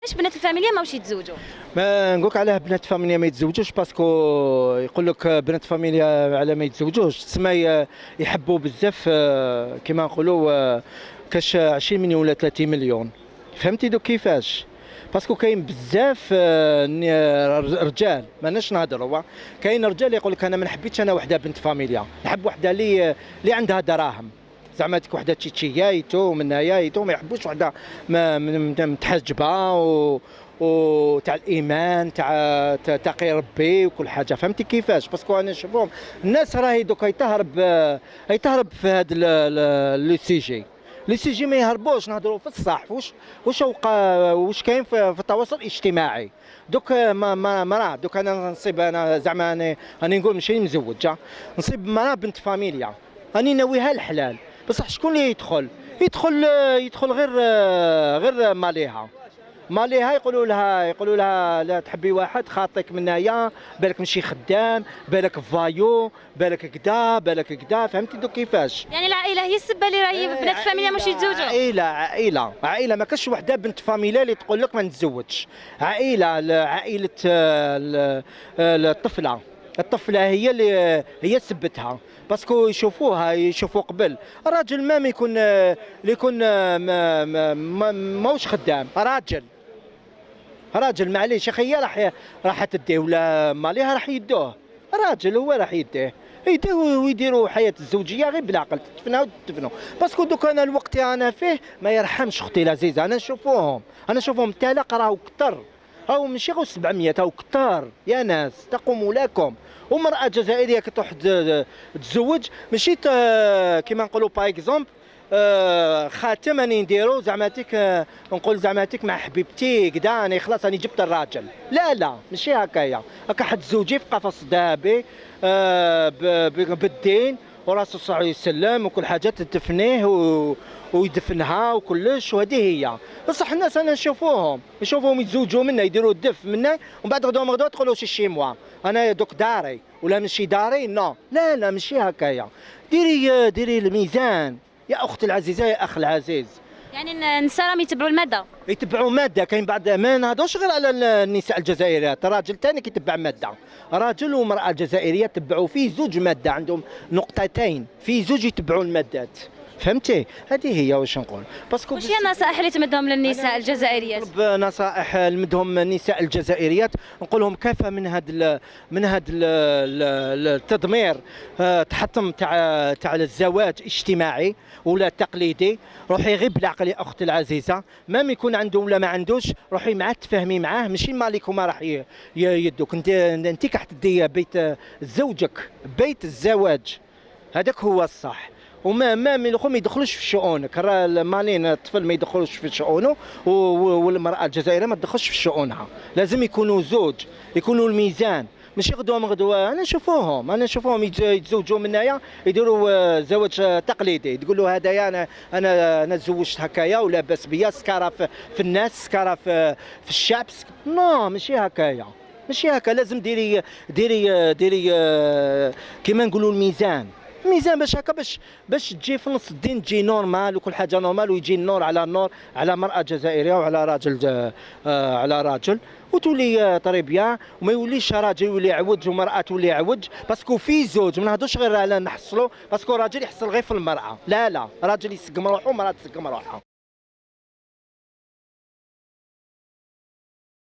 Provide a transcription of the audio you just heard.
علاش بنات الفاميليا ماوش يتزوجوا؟ ما نقولك علاه بنات فاميليا ما يتزوجوش باسكو يقول لك بنات فاميليا على ما يتزوجوش تسمى يحبوا بزاف كيما نقولوا كاش 20 مليون ولا 30 مليون. فهمتي دوك كيفاش؟ باسكو كاين بزاف رجال ماناش نهضروا، كاين رجال يقول لك انا ما نحبيتش انا وحده بنت فاميليا، نحب وحده اللي عندها دراهم، زعما ديك وحده تشيتشيايتو من هيايتو، ما يحبوش وحده متحجبه وتاع الايمان تاع تقي ربي وكل حاجه. فهمتي كيفاش؟ باسكو انا نشوفهم الناس راهي دوكا يتهرب في هذا لو سيجي. لي سيجي ما يهربوش، نهضروا في الصح واش كاين في التواصل الاجتماعي. دوك مراه دوك انا نصيب، انا زعما انا نقول ماشي مزوجه، نصيب مراه بنت فاميليا راني ناويها الحلال، بصح شكون اللي يدخل غير ماليها يقولوا لها لا تحبي واحد خاطيك من هنايا، بالك ماشي خدام، بالك فايو، بالك كدا. فهمتي دوك كيفاش؟ يعني العائله هي السبه اللي راهي بنات الفاميليا ماوش يتزوجوا؟ عائله ما كاش وحده بنت فاميليا اللي تقول لك ما نتزوجش. عائله الطفله هي اللي هي سبتها، باسكو يشوفوا قبل الراجل ما يكون ماهوش خدام. راجل معليش يا اخي راح تديه ولا ماليها راح يدوه، راجل هو راح يديه ويديروا حياه الزوجيه غير بالعقل، تدفنوا باسكو دوك انا الوقت انا فيه ما يرحمش اختي العزيزه. انا نشوفهم تالق راهو كثر، راهو ماشي غير 700 راهو كثر يا ناس، تقوموا لكم. ومراه جزائريه كتروح تزوج ماشي كيما نقولوا باغ اكزومبل خاتم راني نديرو زعماتك نقول زعماتك مع حبيبتي كدا انا خلاص راني جبت الراجل. لا ماشي هكايا، راك حتزوجي في قفص ذهبي بالدين، ورسول صلى الله عليه وسلم وكل حاجه تدفنيه ويدفنها وكلش، وهذه هي. بصح الناس انا نشوفوهم يتزوجوا منا، يديروا الدف منا، ومن بعد غدوه تقولوا شي موا انا دوك داري ولا ماشي داري. لا ماشي هكايا. ديري الميزان يا اختي العزيزه يا اخ العزيز. يعني النساء راهم يتبعوا ماده. كاين بعد ما نهضرش غير على النساء الجزائريات، الراجل ثاني كيتبع ماده. راجل ومراه الجزائريه تبعوا فيه زوج ماده، عندهم نقطتين في زوج يتبعوا المادات. فهمتي؟ هذه هي واش نقول. باسكو واش هي النصائح اللي تمدهم للنساء الجزائريات؟ نصائح نمدهم النساء الجزائريات، نقول لهم كافه من هذا التدمير، تحطم تاع الزواج اجتماعي ولا تقليدي. روحي غير بالعقل يا اختي العزيزه، ما يكون عنده ولا ما عندوش، روحي معاه تفهمي معاه، ماشي مالكم راح يدوك انت كتدي بيت زوجك، بيت الزواج هذاك هو الصح. وما ما يدخلوش في شؤونك، راه مالين الطفل ما يدخلوش في شؤونه، والمراه الجزائريه ما تدخلش في شؤونها. لازم يكونوا زوج، يكونوا الميزان، ماشي غدوه من غدوه. انا نشوفوهم يتزوجوا من هنايا، يديروا زواج تقليدي، تقولوا هذايا انا تزوجت هكايا ولاباس بيا، سكاره في الناس، سكاره في الشعب. ماشي هكايا، ماشي هكا. لازم ديري كيما نقولوا الميزان باش هكا باش تجي في نص الدين، تجي نورمال وكل حاجه نورمال، ويجي النور على مراه جزائريه وعلى راجل وتولي طريبيا، وما يوليش راجل يولي عوج ومراه تولي عوج. باسكو في زوج، ما نهضرش غير على نحصلوا، باسكو راجل يحصل غير في المراه. لا راجل يسقم روحه ومراه تسقم روحها.